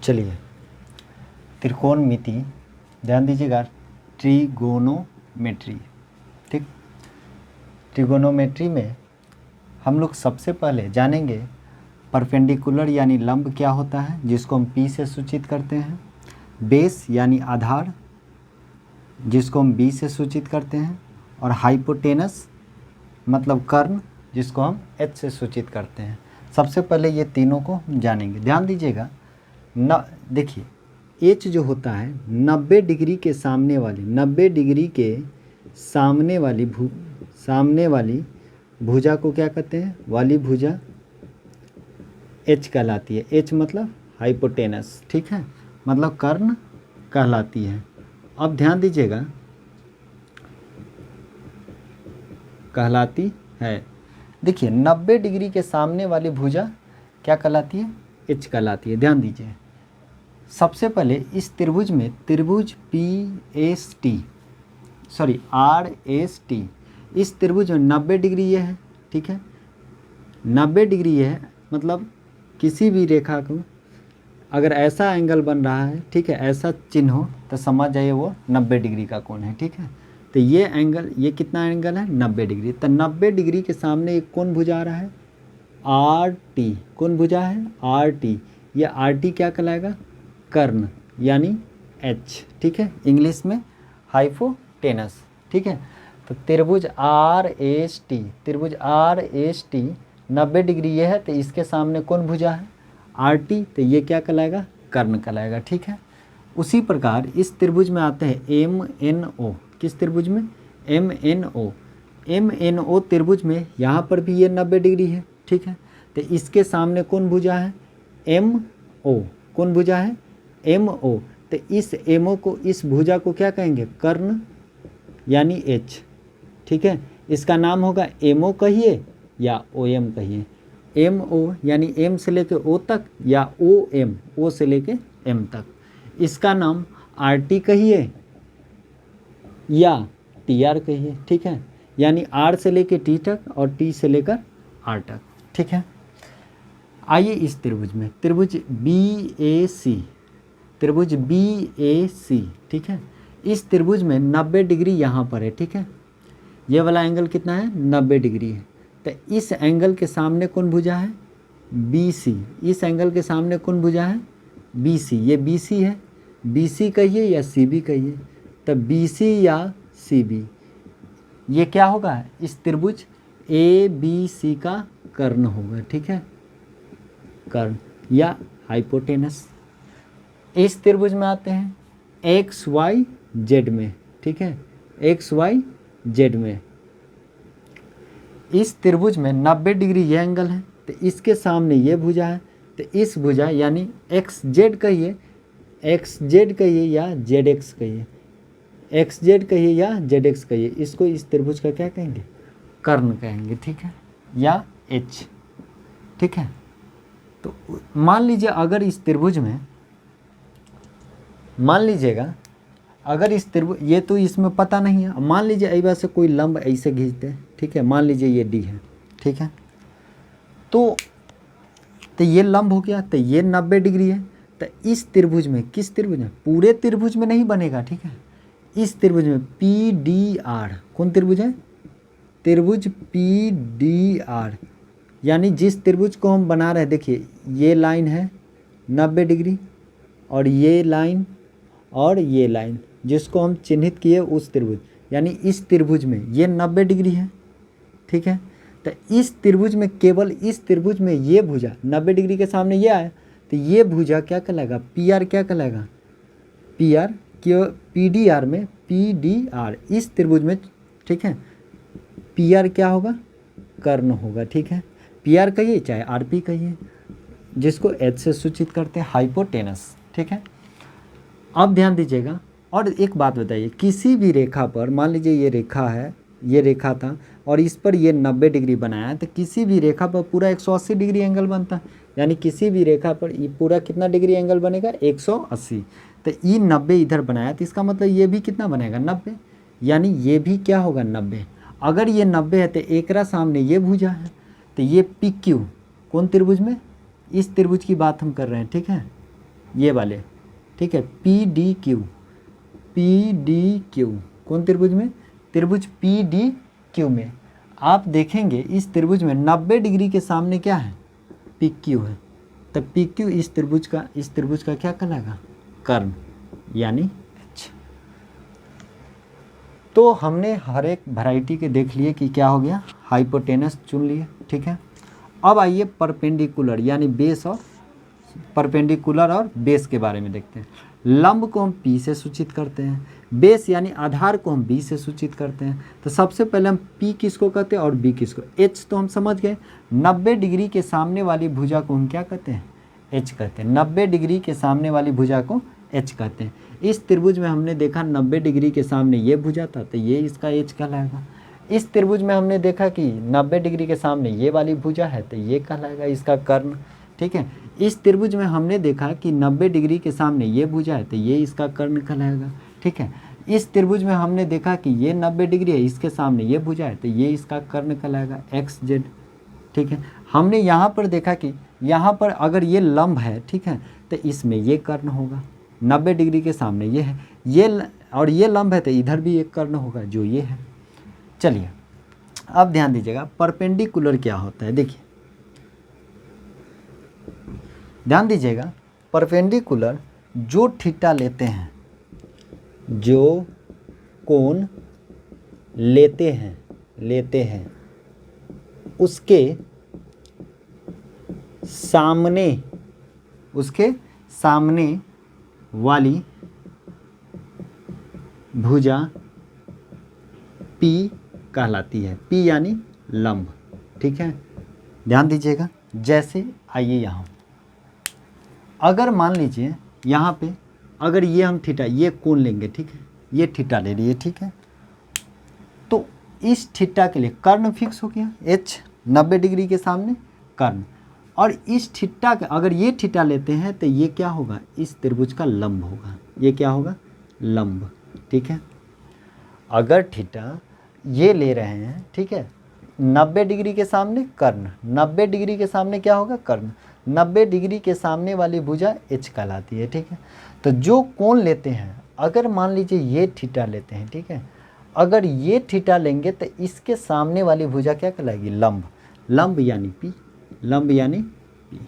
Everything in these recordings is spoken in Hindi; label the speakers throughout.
Speaker 1: चलिए त्रिकोणमिति, ध्यान दीजिएगा, ट्रिगोनोमेट्री। ठीक, ट्रिगोनोमेट्री में हम लोग सबसे पहले जानेंगे परपेंडिकुलर यानी लंब क्या होता है, जिसको हम P से सूचित करते हैं, बेस यानी आधार जिसको हम B से सूचित करते हैं, और हाइपोटेनस मतलब कर्ण जिसको हम H से सूचित करते हैं। सबसे पहले ये तीनों को हम जानेंगे। ध्यान दीजिएगा, देखिए H जो होता है 90 डिग्री के सामने वाली 90 डिग्री के सामने वाली भुजा को क्या कहते हैं, वाली भुजा H कहलाती है। H मतलब हाइपोटेनस, ठीक है, मतलब कर्ण कहलाती है। अब ध्यान दीजिएगा, कहलाती है। देखिए 90 डिग्री के सामने वाली भुजा क्या कहलाती है, H कहलाती है। ध्यान दीजिए, सबसे पहले इस त्रिभुज में त्रिभुज RST, इस त्रिभुज में 90 डिग्री ये है, ठीक है, 90 डिग्री ये है, मतलब किसी भी रेखा को अगर ऐसा एंगल बन रहा है, ठीक है, ऐसा चिन्ह हो तो समझ जाइए वो 90 डिग्री का कोण है। ठीक है, तो ये एंगल, ये कितना एंगल है, 90 डिग्री। तो 90 डिग्री के सामने एक कौन भुजा आ रहा है, RT, कौन भुजा है, RT। ये RT क्या कहलाएगा, कर्ण यानी H, ठीक है, इंग्लिश में हाइपोटेनस। ठीक है, तो त्रिभुज RST 90 डिग्री ये है, तो इसके सामने कौन भुजा है, RT, तो ये क्या कहलाएगा, कर्ण कहलाएगा। ठीक है, उसी प्रकार इस त्रिभुज में आते हैं MNO, किस त्रिभुज में, MNO त्रिभुज में यहाँ पर भी ये 90 डिग्री है। ठीक है, तो इसके सामने कौन भुजा है, MO, कौन भुजा है, MO। तो इस MO को, इस भुजा को क्या कहेंगे, कर्ण यानी H। ठीक है, इसका नाम होगा MO कहिए या OM कहिए। MO यानी M से लेके O तक, या OM, O से लेके M तक। इसका नाम RT कहिए या TR कहिए। ठीक है, यानी R से लेके T तक और T से लेकर R तक। ठीक है, आइए इस त्रिभुज में, त्रिभुज BAC, ठीक है, इस त्रिभुज में 90 डिग्री यहाँ पर है। ठीक है, ये वाला एंगल कितना है, 90 डिग्री है। तो इस एंगल के सामने कौन भुजा है, BC, इस एंगल के सामने कौन भुजा है, BC, ये BC है, BC कहिए या CB कहिए। तो BC या CB ये क्या होगा, इस त्रिभुज ABC का कर्ण होगा। ठीक है, कर्ण या हाइपोटेनस। इस त्रिभुज में आते हैं XYZ में। ठीक है, XYZ में इस त्रिभुज में 90 डिग्री ये एंगल है, तो इसके सामने ये भुजा है। तो इस भुजा यानी XZ कहिए या ZX कहिए, XZ कहिए या ZX कहिए, इसको इस त्रिभुज का क्या कहेंगे, कर्ण कहेंगे। ठीक है, या H। ठीक है, तो मान लीजिए अगर इस त्रिभुज में, मान लीजिएगा अगर इस त्रिभुज, ये तो इसमें पता नहीं है, मान लीजिए एक बार से कोई लंब ऐसे खींचते हैं। ठीक है, मान लीजिए ये D है। ठीक है, तो ये लंब हो गया, तो ये 90 डिग्री है। तो इस त्रिभुज में, किस त्रिभुज में, पूरे त्रिभुज में नहीं बनेगा। ठीक है, इस त्रिभुज में PDR, कौन त्रिभुज है, त्रिभुज PDR, यानी जिस त्रिभुज को हम बना रहे हैं, देखिए ये लाइन है 90 डिग्री, और ये लाइन और ये लाइन जिसको हम चिन्हित किए उस त्रिभुज, यानी इस त्रिभुज में ये 90 डिग्री है। ठीक है, तो इस त्रिभुज में, केवल इस त्रिभुज में ये भुजा 90 डिग्री के सामने ये आया, तो ये भुजा क्या कहलाएगा, PR क्या कहलाएगा, PR क्यों, PDR में, PDR इस त्रिभुज में। ठीक है, PR क्या होगा, कर्ण होगा। ठीक है, PR कहिए चाहे RP कहिए, जिसको H से सूचित करते हैं, हाइपोटेनस। ठीक है, अब ध्यान दीजिएगा, और एक बात बताइए, किसी भी रेखा पर, मान लीजिए ये रेखा है, ये रेखा था और इस पर ये 90 डिग्री बनाया है, तो किसी भी रेखा पर पूरा 180 डिग्री एंगल बनता है। यानी किसी भी रेखा पर ये पूरा कितना डिग्री एंगल बनेगा, 180। तो ये 90 इधर बनाया, तो इसका मतलब ये भी कितना बनेगा, 90, यानी ये भी क्या होगा, 90। अगर ये 90 है तो एकरा सामने ये भुजा है, तो ये PQ कौन त्रिभुज में, इस त्रिभुज की बात हम कर रहे हैं। ठीक है, ये वाले, ठीक है, पी डी क्यू, कौन त्रिभुज में? त्रिभुज पी डी क्यू में आप देखेंगे इस त्रिभुज में 90 डिग्री के सामने क्या है? पी क्यू है। तब पी क्यू इस त्रिभुज का क्या कहलाएगा? कर्ण यानी एच। तो हमने हर एक वैरायटी के देख लिए कि क्या हो गया, हाइपोटेनस चुन लिए, ठीक है। अब आइए परपेंडिकुलर यानी बेस और परपेंडिकुलर और बेस के बारे में देखते हैं। लंब को हम P से सूचित करते हैं, बेस यानी आधार को हम B से सूचित करते हैं। तो सबसे पहले हम P किसको कहते हैं और B किसको? H तो हम समझ गए, 90 डिग्री के सामने वाली भुजा को हम क्या कहते हैं? H कहते हैं। 90 डिग्री के सामने वाली भुजा को H कहते हैं। इस त्रिभुज में हमने देखा 90 डिग्री के सामने ये भुजा था तो ये इसका H कहलाएगा। इस त्रिभुज में हमने देखा कि 90 डिग्री के सामने ये वाली भुजा है तो ये कहलाएगा इसका कर्ण, ठीक है। इस त्रिभुज में हमने देखा कि 90 डिग्री के सामने ये भुजा है तो ये इसका कर्ण कहलाएगा, ठीक है। इस त्रिभुज में हमने देखा कि ये 90 डिग्री है, इसके सामने ये भुजा है तो ये इसका कर्ण कहलाएगा एक्स जेड, ठीक है। हमने यहाँ पर देखा कि यहाँ पर अगर ये लंब है, ठीक है, तो इसमें ये कर्ण होगा। 90 डिग्री के सामने ये है, और ये लंब है तो इधर भी एक कर्ण होगा जो ये है। चलिए अब ध्यान दीजिएगा परपेंडिकुलर क्या होता है। देखिए ध्यान दीजिएगा, परपेंडिकुलर जो थीटा लेते हैं, जो कोण लेते हैं उसके सामने वाली भुजा P कहलाती है। P यानी लंब, ठीक है। ध्यान दीजिएगा, जैसे आइए यहाँ अगर मान लीजिए यहाँ पे अगर ये हम थीटा ये कोण लेंगे, ठीक है, ये थीटा ले लिए, ठीक है, तो इस थीटा के लिए कर्ण फिक्स हो गया H 90 डिग्री के सामने कर्ण, और इस थीटा के अगर ये थीटा लेते हैं तो ये क्या होगा? इस त्रिभुज का लंब होगा। ये क्या होगा? लंब, ठीक है। अगर थीटा ये ले रहे हैं, ठीक है, 90 डिग्री के सामने कर्ण, 90 डिग्री के सामने क्या होगा? कर्ण। 90 डिग्री के सामने वाली भुजा H कहलाती है, ठीक है। तो जो कोण लेते हैं, अगर मान लीजिए ये थीटा लेते हैं, ठीक है, अगर ये थीटा लेंगे तो इसके सामने वाली भुजा क्या कहलाएगी? लंब। लंब यानी P, लंब यानी P।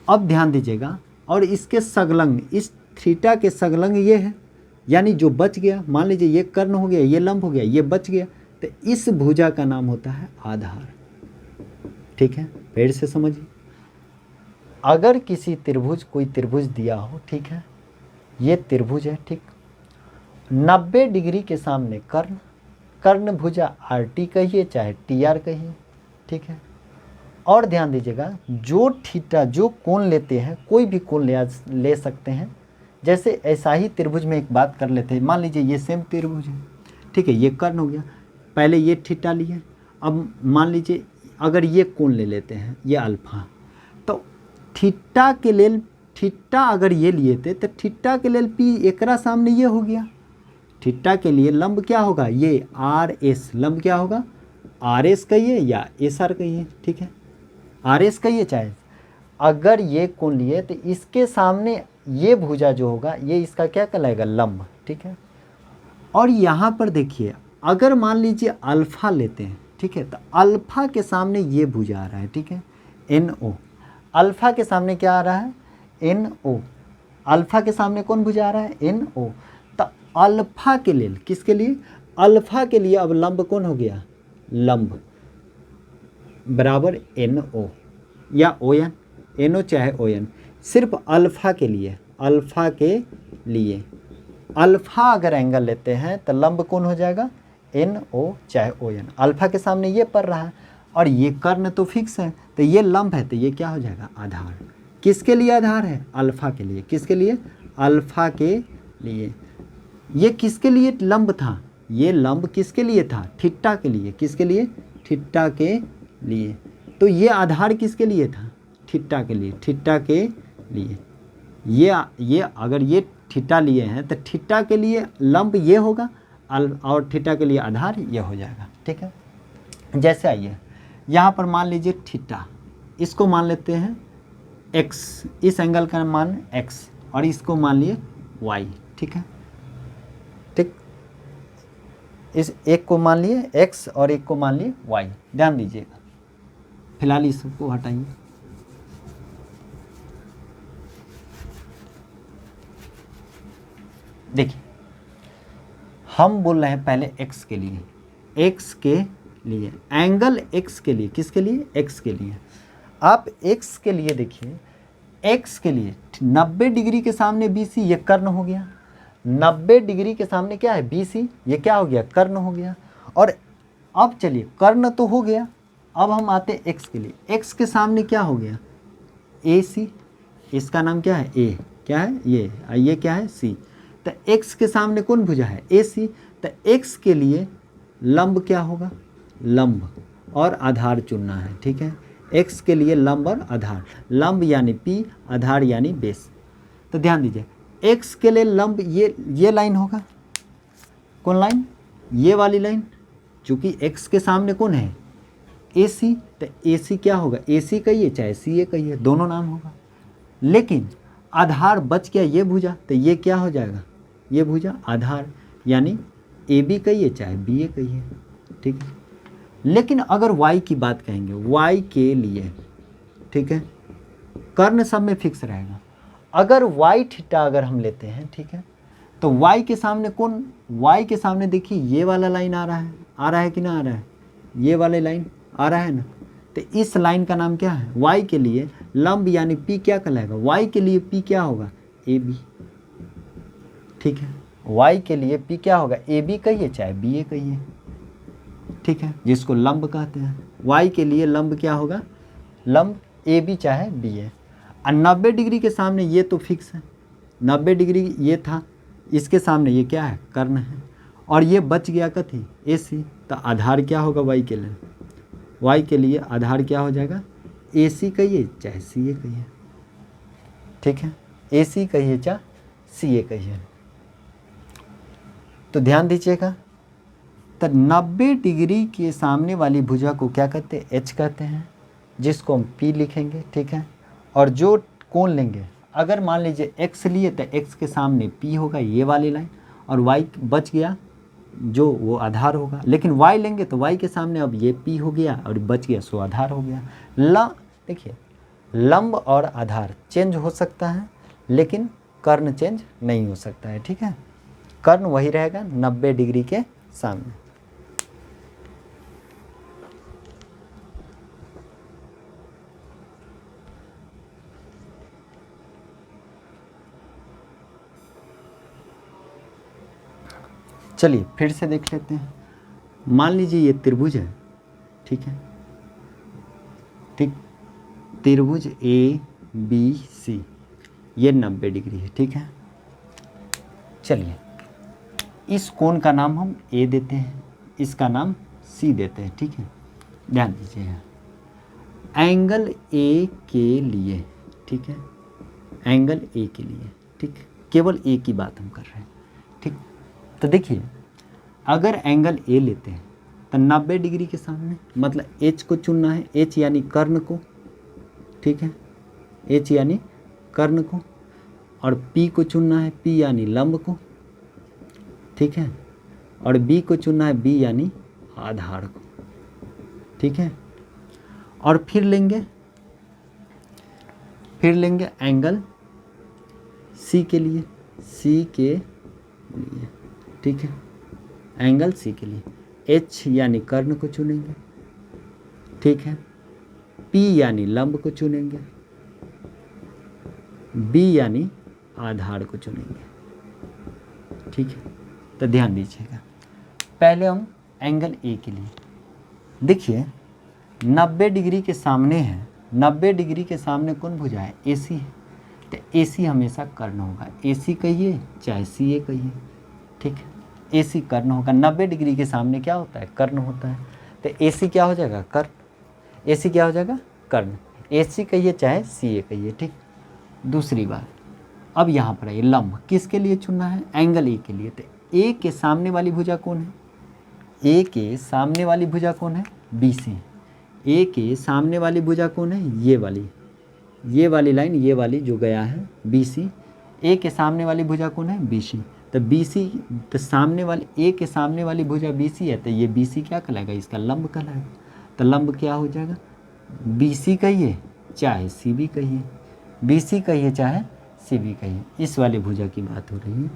Speaker 1: अब ध्यान दीजिएगा, और इसके संलग्न, इस थीटा के संलग्न ये है, यानी जो बच गया, मान लीजिए ये कर्ण हो गया, ये लंब हो गया, ये बच गया, तो इस भुजा का नाम होता है आधार, ठीक है। फिर से समझिए, अगर किसी त्रिभुज कोई त्रिभुज दिया हो, ठीक है, ये त्रिभुज है, ठीक, 90 डिग्री के सामने कर्ण, कर्ण भुजा RT कहिए चाहे TR कहिए, ठीक है। और ध्यान दीजिएगा, जो थीटा जो कोण लेते हैं, कोई भी कोण ले सकते हैं। जैसे ऐसा ही त्रिभुज में एक बात कर लेते हैं, मान लीजिए ये सेम त्रिभुज है, ठीक है, ये कर्ण हो गया, पहले ये थीटा लिए, अब मान लीजिए अगर ये कोण ले लेते हैं, ये अल्फा, तो थीटा के लिए थीटा अगर ये लिए थे तो थीटा के लिए P एकरा सामने ये हो गया। थीटा के लिए लंब क्या होगा? ये RS, लंब क्या होगा? RS कहिए या SR कहिए, ठीक है, RS कहिए चाहे। अगर ये कोण लिए तो इसके सामने ये भुजा जो होगा ये इसका क्या कहलाएगा? लंब, ठीक है। और यहाँ पर देखिए, अगर मान लीजिए अल्फ़ा लेते हैं, ठीक है, तो अल्फ़ा के सामने ये भुजा आ रहा है, ठीक है, NO। अल्फ़ा के सामने क्या आ रहा है? NO। अल्फ़ा के सामने कौन भुजा आ रहा है? NO। तो अल्फ़ा के लिए, किसके लिए? अल्फ़ा के लिए अब लंब कौन हो गया? लंब बराबर NO या ON, NO चाहे ON, सिर्फ अल्फ़ा के लिए, अल्फ़ा के लिए अल्फ़ा अगर एंगल लेते हैं तो लंब कौन हो जाएगा? NO चाहे ON। अल्फ़ा के सामने ये पड़ रहा है और ये कर्ण तो फिक्स है, तो ये लंब है, तो ये क्या हो जाएगा? आधार। किसके लिए आधार है? अल्फ़ा के लिए। किसके लिए? अल्फ़ा के लिए। ये किसके लिए लंब था? ये लंब किसके लिए था? थीटा के लिए। किसके लिए? थीटा के लिए। तो ये आधार किसके लिए था? थीटा के लिए। थीटा के लिए ये अगर ये थीटा लिए हैं तो थीटा के लिए लंब ये होगा और थीटा के लिए आधार ये हो जाएगा, ठीक है। जैसे आइए यहाँ पर मान लीजिए थीटा, इसको मान लेते हैं x, इस एंगल का मान x, और इसको मान लिए y, ठीक है। ठीक, इस एक को मान लिए x और एक को मान लिए y। ध्यान दीजिएगा, फिलहाल इसको हटाइए। देखिए हम बोल रहे हैं पहले x के लिए, x के लिए एंगल x के लिए, किसके लिए? x के लिए। आप x के लिए देखिए, x के लिए 90 डिग्री के सामने BC, ये कर्ण हो गया। 90 डिग्री के सामने क्या है? BC, ये क्या हो गया? कर्ण हो गया। और अब चलिए, कर्ण तो हो गया, अब हम आते हैं x के लिए। x के सामने क्या हो गया? AC, इसका नाम क्या है? A, क्या है? ये क्या है? C। तो x के सामने कौन भुजा है? AC। तो x के लिए लंब क्या होगा? लंब और आधार चुनना है, ठीक है। x के लिए लंब और आधार, लंब यानी P, आधार यानी बेस। तो ध्यान दीजिए, x के लिए लंब ये लाइन होगा। कौन लाइन? ये वाली लाइन। चूंकि x के सामने कौन है? AC, तो AC क्या होगा? AC कहिए चाहे CA कहिए, दोनों नाम होगा। लेकिन आधार बच गया ये भुजा, तो ये क्या हो जाएगा? ये भुजा आधार, यानी AB कहिए चाहे BA कहिए, ठीक है। लेकिन अगर y की बात कहेंगे, y के लिए, ठीक है, कर्ण सब में फिक्स रहेगा। अगर y थीटा अगर हम लेते हैं, ठीक है, तो y के सामने कौन? y के सामने देखिए ये वाला लाइन आ रहा है कि ना आ रहा है? ये वाले लाइन आ रहा है ना। तो इस लाइन का नाम क्या है? y के लिए लंब यानी P क्या कहलाएगा? y के लिए P क्या होगा? AB, ठीक है। y के लिए P क्या होगा? AB कहिए चाहे BA कहिए, ठीक है, जिसको लंब कहते हैं। y के लिए लंब क्या होगा? लंब AB चाहे BA। और 90 डिग्री के सामने ये तो फिक्स है, 90 डिग्री ये था, इसके सामने ये क्या है? कर्ण है। और ये बच गया कथी? AC। तो आधार क्या होगा y के लिए? y के लिए आधार क्या हो जाएगा? AC कहिए चाहे CA कहिए, ठीक है, AC कहिए चाहे CA कहिए। तो ध्यान दीजिएगा, तो 90 डिग्री के सामने वाली भुजा को क्या कहते हैं? H कहते हैं, जिसको हम P लिखेंगे, ठीक है। और जो कोण लेंगे, अगर मान लीजिए x लिए तो x के सामने P होगा, ये वाली लाइन, और y बच गया जो वो आधार होगा। लेकिन y लेंगे तो y के सामने अब ये P हो गया और बच गया सो आधार हो गया। देखिए, लंब और आधार चेंज हो सकता है, लेकिन कर्ण चेंज नहीं हो सकता है, ठीक है। कर्ण वही रहेगा 90 डिग्री के सामने। चलिए फिर से देख लेते हैं। मान लीजिए ये त्रिभुज है, ठीक है, ठीक, त्रिभुज ABC, ये 90 डिग्री है, ठीक है। चलिए इस कोण का नाम हम A देते हैं, इसका नाम C देते हैं, ठीक है। ध्यान दीजिएगा, एंगल A के लिए, ठीक है, एंगल A के लिए, ठीक, केवल A की बात हम कर रहे हैं, ठीक। तो देखिए, अगर एंगल A लेते हैं तो 90 डिग्री के सामने, मतलब H को चुनना है, H यानी कर्ण को, ठीक है, H यानी कर्ण को, और P को चुनना है, P यानी लंब को, ठीक है, और B को चुनना है, B यानी आधार को, ठीक है। और फिर लेंगे एंगल C के लिए, ठीक है, एंगल C के लिए H यानी कर्ण को चुनेंगे, ठीक है, P यानी लंब को चुनेंगे, B यानी आधार को चुनेंगे, ठीक है। तो ध्यान दीजिएगा, पहले हम एंगल A के लिए देखिए, 90 डिग्री के सामने है, 90 डिग्री के सामने कौन भुजा है? AC है। तो AC हमेशा कर्ण होगा, AC कहिए चाहे CA कहिए, ठीक है, AC कर्ण होगा। 90 डिग्री के सामने क्या होता है? कर्ण होता है। तो AC क्या हो जाएगा? कर्ण। AC क्या हो जाएगा? कर्ण। AC कहिए चाहे CA कहिए, ठीक। दूसरी बात, अब यहाँ पर ये लंब किसके लिए चुनना है? एंगल A के लिए। तो A के सामने वाली भुजा कौन है? A के सामने वाली भुजा कौन है? BC। A के सामने वाली भुजा कौन है? ये वाली लाइन, ये वाली जो गया है BC, ए के सामने वाली भुजा कौन है, बी सी। तो बी सी, तो सामने वाली ए के सामने वाली भुजा बी सी है, तो ये बी सी क्या कहलाएगा, इसका लंब कहलाएगा। तो लंब क्या हो जाएगा, बी सी कहिए चाहे सी बी कहिए, बी सी कहिए चाहे सी बी कहिए, इस वाली भुजा की बात हो रही है,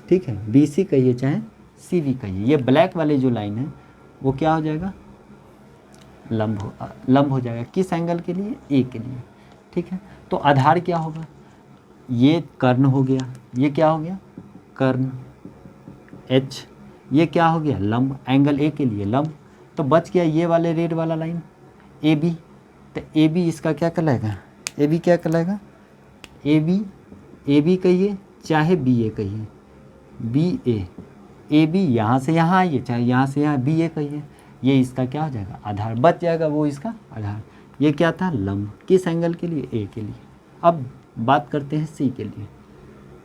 Speaker 1: ठीक है। बी सी कहिए चाहे सी बी कहिए, ये ब्लैक वाली जो लाइन है वो क्या हो जाएगा, लंब हो जाएगा। किस एंगल के लिए, ए के लिए, ठीक है। तो आधार क्या होगा, ये कर्ण हो गया, ये क्या हो गया कर्ण एच, ये क्या हो गया लंब, एंगल ए के लिए लंब। तो बच गया ये वाले रेड वाला लाइन ए बी। तो ए बी इसका क्या कहलाएगा, ए बी क्या कहलाएगा, ए बी कहिए चाहे बी ए कहिए, बी ए बी यहाँ से यहाँ आइए चाहे यहाँ से यहाँ बी ए कहिए, ये इसका क्या हो जाएगा आधार, बच जाएगा वो इसका आधार। ये क्या था लंब, किस एंगल के लिए, ए के लिए। अब बात करते हैं सी के लिए।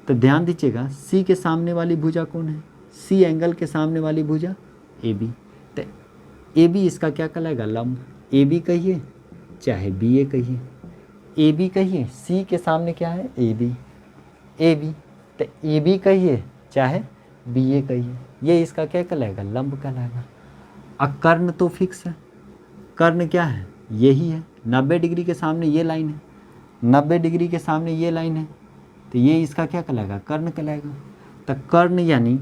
Speaker 1: तो ध्यान दीजिएगा, सी के सामने वाली भुजा कौन है, सी एंगल के सामने वाली भुजा ए बी। तो ए बी इसका क्या कहलाएगा लंब, ए बी कहिए चाहे बी ए कहिए, ए बी कहिए, सी के सामने क्या है ए बी, तो ए बी कहिए चाहे बी ए कहिए, ये इसका क्या कहलाएगा लंब कहलाएगा। अब कर्ण तो फिक्स है, कर्ण क्या है यही है, 90 डिग्री के सामने ये लाइन है, 90 डिग्री के सामने ये लाइन है, तो ये इसका क्या कहलाएगा कर्ण कहलाएगा। तो कर्ण यानी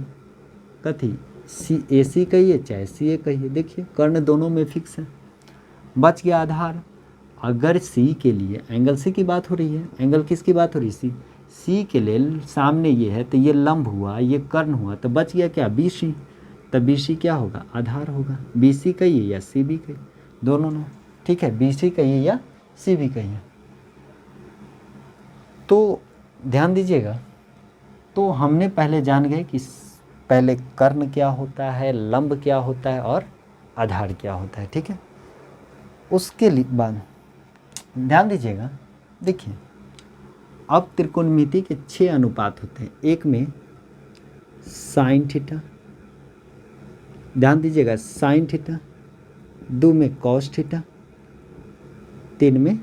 Speaker 1: कथी, सी ए सी कहिए चाहे सी ए कहिए, देखिए कर्ण दोनों में फिक्स है। बच गया आधार। अगर सी के लिए, एंगल सी की बात हो रही है, एंगल किसकी बात हो रही है सी के लिए, सामने ये है तो ये लंब हुआ, ये कर्ण हुआ, तो बच गया क्या बी सी। तो बी सी क्या होगा आधार होगा, बी सी कहिए या सी बी कहिए, दोनों नो, ठीक है, बी सी कहिए या सी बी कहिए। तो ध्यान दीजिएगा, तो हमने पहले जान गए कि पहले कर्ण क्या होता है, लंब क्या होता है और आधार क्या होता है, ठीक है। उसके बाद ध्यान दीजिएगा, देखिए अब त्रिकोणमिति के 6 अनुपात होते हैं। एक में साइन थीटा, ध्यान दीजिएगा साइन थीटा, 2 में कॉस थीटा, 3 में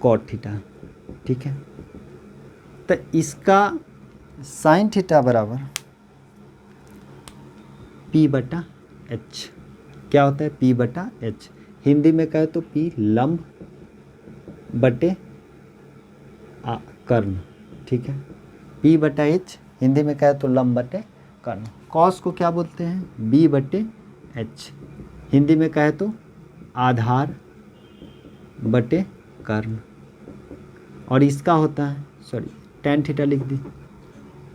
Speaker 1: कॉट थीटा, ठीक है। तो इसका साइन थीटा बराबर P बटा H, क्या होता है P बटा H, हिंदी में कहे तो P लंब बटे कर्ण, ठीक है। P बटा H हिंदी में कहे तो लंब बटे कर्ण। कॉस को क्या बोलते हैं B बटे H, हिंदी में कहे तो आधार बटे कर्ण। और इसका होता है tan थीटा लिख दी,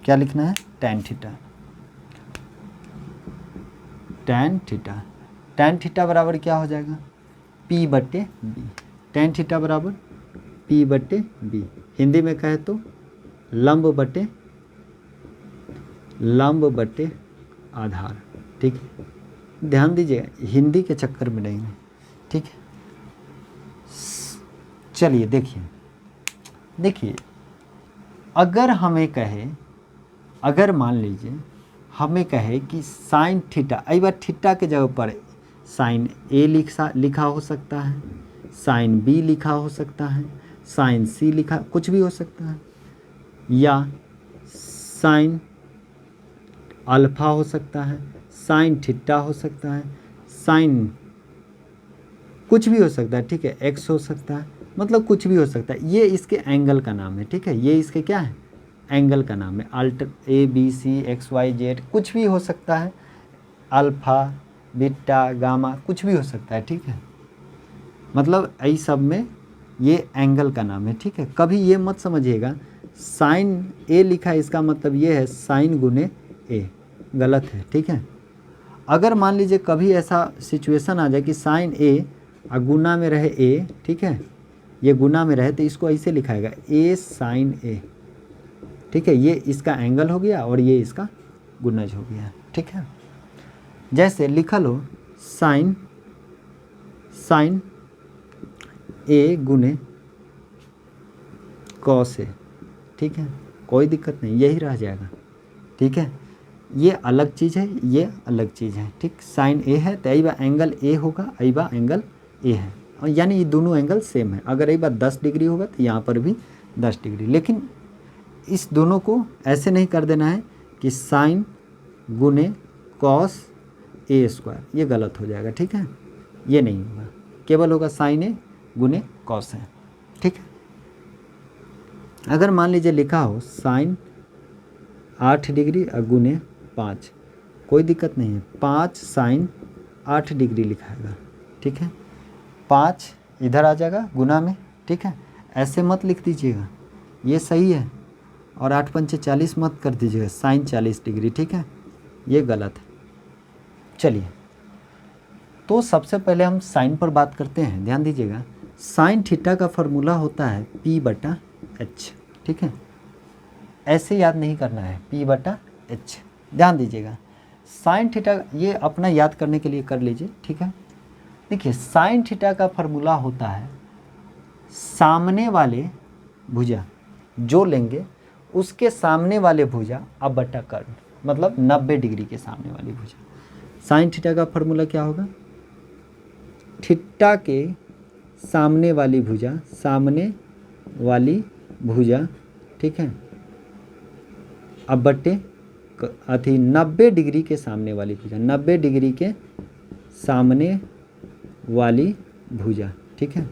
Speaker 1: क्या लिखना है tan थीटा, tan थीटा बराबर क्या हो जाएगा P बटे B, tan थीटा बराबर P बटे B, हिंदी में कहे तो लंब बटे आधार, ठीक है। ध्यान दीजिएगा हिंदी के चक्कर में नहीं, ठीक है। चलिए देखिए अगर हमें कहे, अगर मान लीजिए हमें कहे कि साइन थीटा, एक बार थीटा के जगह पर साइन ए लिखा हो सकता है, साइन बी लिखा हो सकता है, साइन सी लिखा, कुछ भी हो सकता है, या साइन अल्फा हो सकता है, साइन थीटा हो सकता है, साइन कुछ भी हो सकता है, ठीक है, एक्स हो सकता है, मतलब कुछ भी हो सकता है। ये इसके एंगल का नाम है, ठीक है, ये इसके क्या है एंगल का नाम है। Alter A B C X Y Z कुछ भी हो सकता है, अल्फा बीटा गामा कुछ भी हो सकता है, ठीक है। मतलब यही सब में ये एंगल का नाम है, ठीक है। कभी ये मत समझिएगा साइन ए लिखा है इसका मतलब ये है साइन गुने ए, गलत है, ठीक है। अगर मान लीजिए कभी ऐसा सिचुएशन आ जाए कि साइन ए गुना में रहे ए, ठीक है, ये गुना में रहे तो इसको ऐसे लिखाएगा ए साइन ए, ठीक है। ये इसका एंगल हो गया और ये इसका गुणज हो गया, ठीक है। जैसे लिखा लो साइन ए गुने कॉस ए, ठीक है, कोई दिक्कत नहीं, यही रह जाएगा, ठीक है। ये अलग चीज़ है, ये अलग चीज़ है, ठीक। साइन ए है तो अइबा एंगल ए होगा, अइबा एंगल ए है, और यानी ये दोनों एंगल सेम है। अगर एक बार 10 डिग्री होगा तो यहाँ पर भी 10 डिग्री, लेकिन इस दोनों को ऐसे नहीं कर देना है कि साइन गुने कॉस ए स्क्वायर, ये गलत हो जाएगा, ठीक है, ये नहीं होगा, केवल होगा साइन ए गुने कॉस है, ठीक है। अगर मान लीजिए लिखा हो साइन 8 डिग्री और गुने 5, कोई दिक्कत नहीं है, 5 साइन 8 डिग्री लिखाएगा, ठीक है, 5 इधर आ जाएगा गुना में, ठीक है। ऐसे मत लिख दीजिएगा, ये सही है, और 8 पंचे 40 मत कर दीजिएगा, साइन 40 डिग्री, ठीक है, ये गलत है। चलिए, तो सबसे पहले हम साइन पर बात करते हैं। ध्यान दीजिएगा, साइन थीटा का फॉर्मूला होता है P/H, ठीक है, ऐसे याद नहीं करना है, P/H। ध्यान दीजिएगा, साइन थीटा ये अपना याद करने के लिए कर लीजिए, ठीक है। देखिए, साइन थीटा का फॉर्मूला होता है सामने वाले भुजा जो लेंगे उसके सामने वाले भुजा अब बटा कर्ण, मतलब 90 डिग्री के सामने वाली भुजा। साइन थीटा का फॉर्मूला क्या होगा, थीटा के सामने वाली भुजा, सामने वाली भुजा, ठीक है, अब बटे अथी 90 डिग्री के सामने वाली भुजा, 90 डिग्री के सामने वाली भुजा, ठीक है।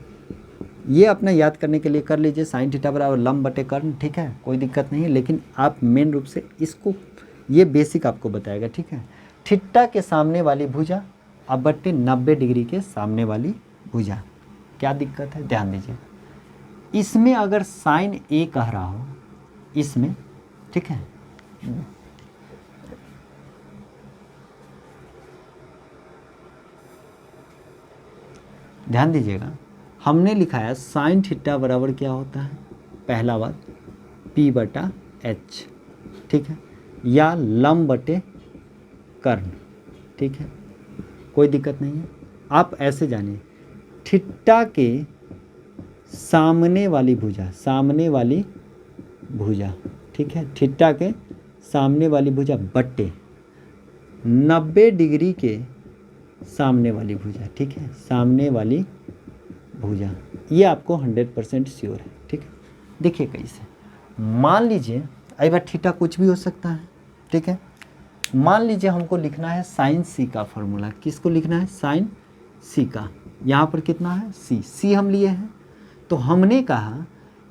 Speaker 1: ये अपना याद करने के लिए कर लीजिए, साइन थीटा बराबर लंब बटे कर्ण, ठीक है, कोई दिक्कत नहीं है, लेकिन आप मेन रूप से इसको, ये बेसिक आपको बताएगा, ठीक है। थीटा के सामने वाली भुजा अब बटे 90 डिग्री के सामने वाली भुजा, क्या दिक्कत है, ध्यान दीजिए। इसमें अगर साइन ए कह रहा हो, इसमें, ठीक है, ध्यान दीजिएगा, हमने लिखा है साइन थीटा बराबर क्या होता है, पहला बात P/H, ठीक है, या लंब बटे कर्ण, ठीक है, कोई दिक्कत नहीं है। आप ऐसे जानिए, थीटा के सामने वाली भुजा, सामने वाली भुजा, ठीक है, थीटा के सामने वाली भुजा बटे 90 डिग्री के सामने वाली भुजा, ठीक है, सामने वाली भुजा, ये आपको 100% श्योर है, ठीक है। देखिए कैसे, मान लीजिए एक बार थीटा कुछ भी हो सकता है, ठीक है, मान लीजिए हमको लिखना है साइन सी का फॉर्मूला, किसको लिखना है, साइन सी का, यहाँ पर कितना है, सी हम लिए हैं, तो हमने कहा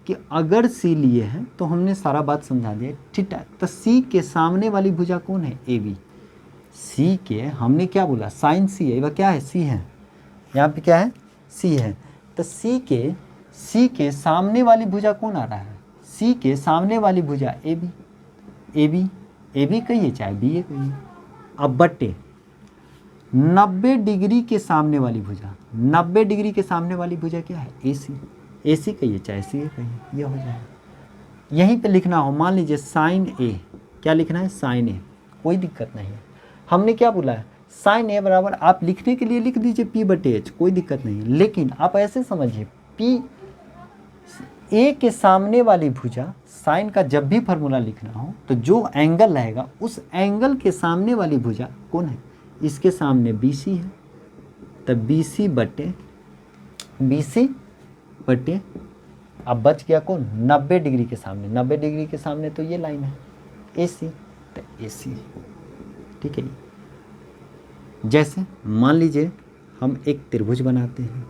Speaker 1: कि अगर सी लिए हैं तो हमने सारा बात समझा दिया, थीटा, तो सी के सामने वाली भुजा कौन है, ए बी, सी के हमने क्या बोला, साइन सी है, वह क्या है, सी है, यहाँ पे क्या है, सी है, तो सी के सामने वाली भुजा कौन आ रहा है, सी के सामने वाली भुजा ए बी कहिए चाहे बी ए कहिए, अब बटे 90 डिग्री के सामने वाली भुजा, 90 डिग्री के सामने वाली भुजा क्या है, ए सी कहिए चाहे सी ए कहिए, यह हो जाएगा। यहीं पे लिखना हो, मान लीजिए साइन ए, क्या लिखना है, साइन ए, कोई दिक्कत नहीं है। हमने क्या बोला है, साइन ए बराबर, आप लिखने के लिए लिख दीजिए P/H, कोई दिक्कत नहीं है, लेकिन आप ऐसे समझिए, P ए के सामने वाली भुजा, साइन का जब भी फार्मूला लिखना हो तो जो एंगल रहेगा उस एंगल के सामने वाली भुजा कौन है, इसके सामने BC है, तब BC बटे अब बच गया कौन, 90 डिग्री के सामने, 90 डिग्री के सामने तो ये लाइन है AC, तो AC, ठीक है। जैसे मान लीजिए हम एक त्रिभुज बनाते हैं,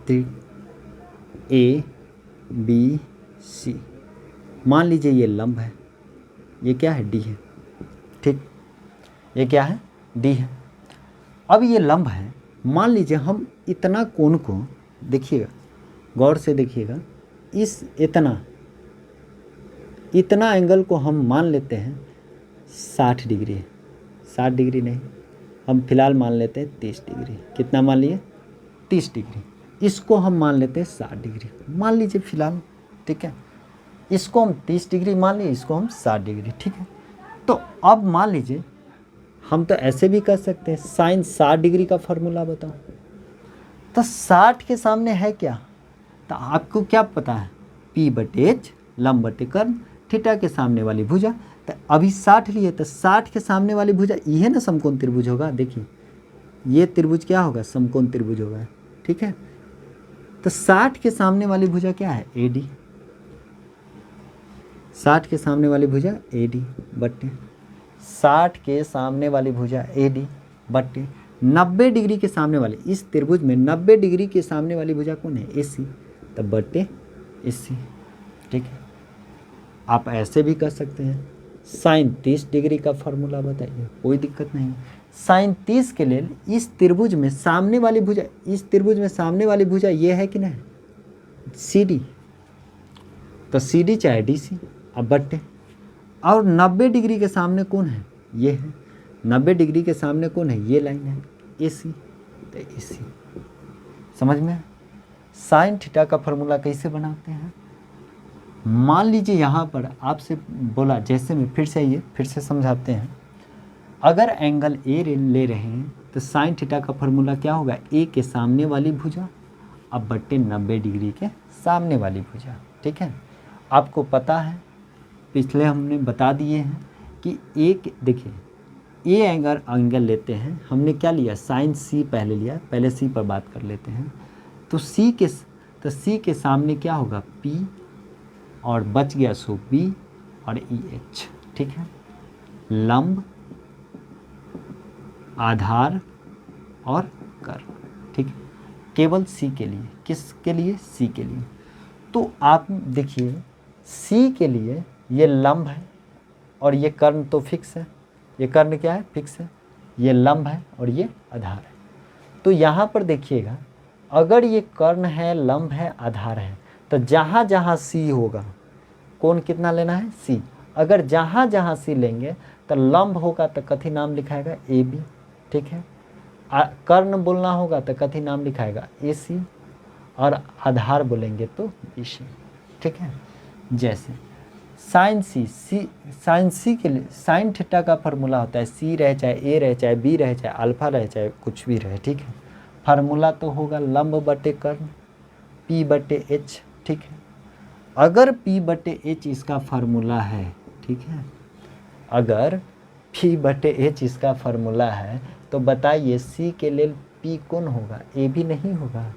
Speaker 1: ABC, मान लीजिए ये लंब है, ये क्या है, D है, ठीक, ये क्या है, D है। अब ये लंब है, मान लीजिए हम इतना कोण को, देखिएगा गौर से देखिएगा, इस इतना एंगल को हम मान लेते हैं 60 डिग्री, 60 डिग्री नहीं, हम फिलहाल मान लेते हैं 30 डिग्री, कितना मान लिए, 30 डिग्री, इसको हम मान लेते हैं 60 डिग्री, मान लीजिए फिलहाल, ठीक है, इसको हम 30 डिग्री मान लिए, इसको हम 60 डिग्री, ठीक है। तो अब मान लीजिए हम तो ऐसे भी कर सकते हैं, साइन 60 डिग्री का फॉर्मूला बताओ, तो 60 के सामने है क्या, तो आपको क्या पता है, P/H लंब बटे कर्ण, थीटा के सामने वाली भुजा, तो अभी 60 लिए, तो 60 के सामने वाली भुजा यह ना समकोण त्रिभुज होगा, देखिए ये त्रिभुज क्या होगा, समकोण त्रिभुज होगा, ठीक है। तो 60 के सामने वाली भुजा क्या है, AD। 60 के सामने वाली भुजा AD बट्टे 60 के सामने वाली भुजा AD बट्टे 90 डिग्री के सामने वाली, इस त्रिभुज में 90 डिग्री के सामने वाली भुजा कौन है, AC, तब बट्टे AC। ठीक है, आप ऐसे भी कर सकते हैं, साइन 30 डिग्री का फॉर्मूला बताइए, कोई दिक्कत नहीं। साइन 30 के लिए इस त्रिभुज में सामने वाली भुजा, इस त्रिभुज में सामने वाली भुजा ये है कि नहीं, CD, तो CD चाहे DC, अब बट्टे, और 90 डिग्री के सामने कौन है, ये है, 90 डिग्री के सामने कौन है, ये लाइन है AC, तो AC। समझ में? साइन थीटा का फॉर्मूला कैसे बनाते हैं, मान लीजिए यहाँ पर आपसे बोला, जैसे में फिर से आइए फिर से समझाते हैं। अगर एंगल ए ले रहे हैं तो साइन थीटा का फॉर्मूला क्या होगा, ए के सामने वाली भुजा अब बट्टे 90 डिग्री के सामने वाली भुजा। ठीक है, आपको पता है, पिछले हमने बता दिए हैं कि एक, देखिए ए एंगल लेते हैं, हमने क्या लिया, साइन C पहले लिया, पहले C पर बात कर लेते हैं। तो C के सामने क्या होगा, P, और बच गया सो B और EH। ठीक है, लंब, आधार और कर्ण। ठीक है, केवल C के लिए, किसके लिए, C के लिए। तो आप देखिए C के लिए ये लंब है और ये कर्ण तो फिक्स है, ये कर्ण क्या है, फिक्स है, ये लंब है और ये आधार है। तो यहाँ पर देखिएगा, अगर ये कर्ण है, लंब है, आधार है, तो जहाँ जहाँ C होगा, कौन कितना लेना है, C। अगर जहाँ जहाँ C लेंगे तो लंब होगा तो कथी नाम लिखाएगा, AB। ठीक है, कर्ण बोलना होगा तो कथी नाम लिखाएगा, AC, और आधार बोलेंगे तो BC। ठीक है, जैसे साइन C के लिए साइन थीटा का फॉर्मूला होता है, C रहे चाहे A रहे चाहे B रहे चाहे अल्फा रहे चाहे कुछ भी रहे। ठीक है, फार्मूला तो होगा लंब बटे कर्ण, P बटे H। ठीक है, अगर P बटे H इसका फार्मूला है, ठीक है, अगर P बटे H इसका फार्मूला है, तो बताइए C के लिए P कौन होगा, AB नहीं होगा,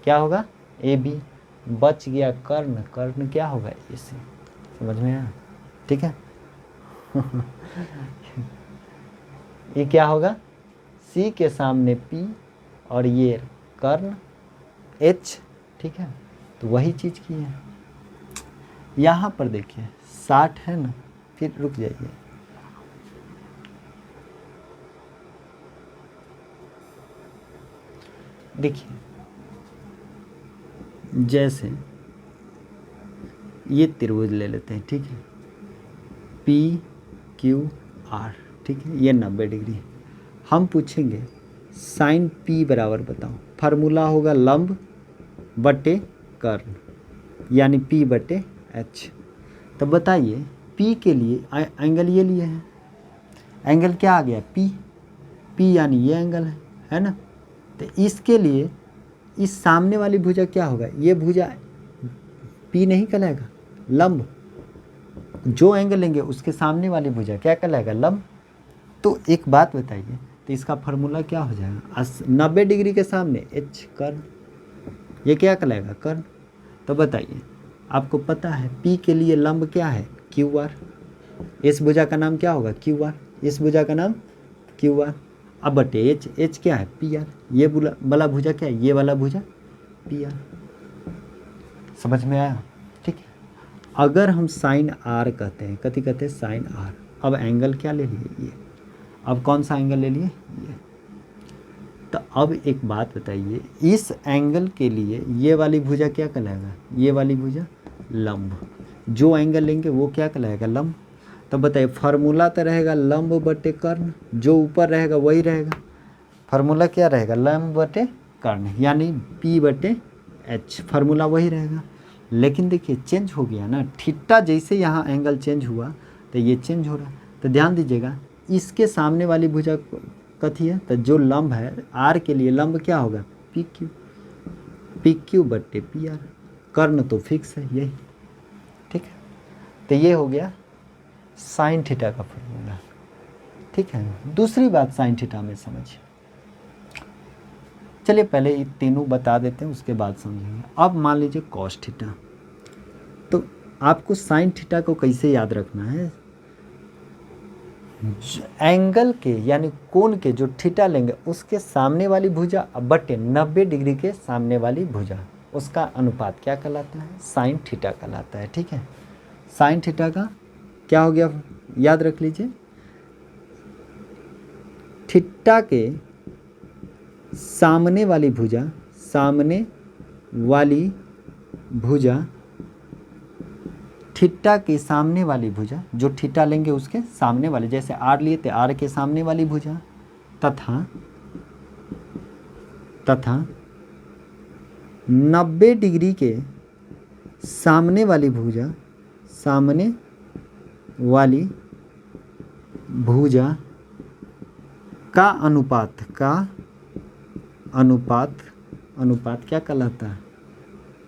Speaker 1: क्या होगा, AB। बच गया कर्ण, कर्ण क्या होगा, AC। समझ में आया? ठीक है ये क्या होगा, C के सामने P और ये कर्ण H। ठीक है, तो वही चीज़ की है। यहाँ पर देखिए 60 है ना, फिर रुक जाइए, देखिए जैसे ये त्रिभुज ले लेते हैं। ठीक है, PQR। ठीक है, ये 90 डिग्री है। हम पूछेंगे साइन P बराबर बताओ, फार्मूला होगा लंब बटे कर्ण, यानी P बटे H। तो बताइए P के लिए एंगल ये लिए हैं, एंगल क्या आ गया, P यानी ये एंगल है ना। तो इसके लिए इस सामने वाली भुजा क्या होगा, ये भुजा P नहीं कहलाएगा, लंब। जो एंगल लेंगे उसके सामने वाली भुजा क्या कहलाएगा, लंब। तो एक बात बताइए, तो इसका फार्मूला क्या हो जाएगा, 90 डिग्री के सामने H कर्ण, ये क्या कहलाएगा, कर्ण। तो बताइए, आपको पता है P के लिए लंब क्या है, QR। इस भुजा का नाम क्या होगा, QR, इस भुजा का नाम QR। अब बटे H क्या है, PR। ये वाला भुजा क्या है, ये वाला भुजा PR। समझ में आया? ठीक है, अगर हम साइन R कहते हैं, कथी कहते हैं, साइन R। अब एंगल क्या ले लिए, ये। अब कौन सा एंगल ले लिए, ये। तो अब एक बात बताइए, इस एंगल के लिए ये वाली भुजा क्या कहलाएगा, ये वाली भुजा लंब। जो एंगल लेंगे वो क्या कहलाएगा, लंब। तो बताइए फार्मूला तो रहेगा लंब बटे कर्ण, जो ऊपर रहेगा वही रहेगा। फार्मूला क्या रहेगा, लंब बटे कर्ण, यानी P बटे H, फार्मूला वही रहेगा। लेकिन देखिए चेंज हो गया ना, थीटा जैसे यहाँ एंगल चेंज हुआ तो ये चेंज हो रहा। तो ध्यान दीजिएगा, इसके सामने वाली भुजा कथी है, तो जो लंब है R के लिए लंब क्या होगा, PQ बटे PR। कर्ण तो फिक्स है यही। ठीक है, तो ये हो गया साइन थीटा का फॉर्मूला। ठीक है, दूसरी बात साइन थीटा में समझिए, चलिए पहले ये तीनों बता देते हैं, उसके बाद समझेंगे। अब मान लीजिए कॉस थीटा, तो आपको साइन थीटा को कैसे याद रखना है, एंगल के यानी कोण के जो थीटा लेंगे उसके सामने वाली भुजा बटे 90 डिग्री के सामने वाली भुजा, उसका अनुपात क्या कहलाता है, साइन थीटा कहलाता है। ठीक है, साइन थीटा का क्या हो गया, याद रख लीजिए, थीटा के सामने वाली भुजा, सामने वाली भुजा, थीटा के सामने वाली भुजा, जो थीटा लेंगे उसके सामने वाले, जैसे आर लिए थे आर के सामने वाली भुजा, तथा 90 डिग्री के सामने वाली भुजा, सामने वाली भुजा का अनुपात, अनुपात क्या कहलाता है,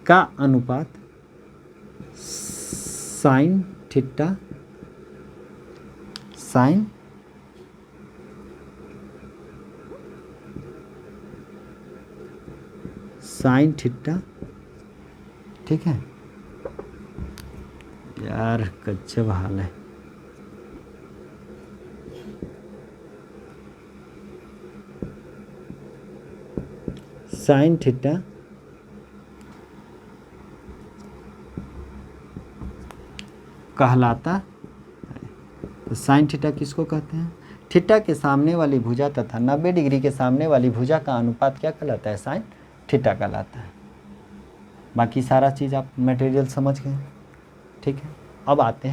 Speaker 1: का अनुपात साइन थीटा, साइन थीटा। ठीक है यार, गजब हाल है। साइन थीटा कहलाता है। तो साइन थीटा किसको कहते हैं, थीटा के सामने वाली भुजा तथा 90 डिग्री के सामने वाली भुजा का अनुपात क्या कहलाता है, साइन थीटा कहलाता है। बाकी सारा चीज़ आप मटेरियल समझ गए। ठीक है, अब आते हैं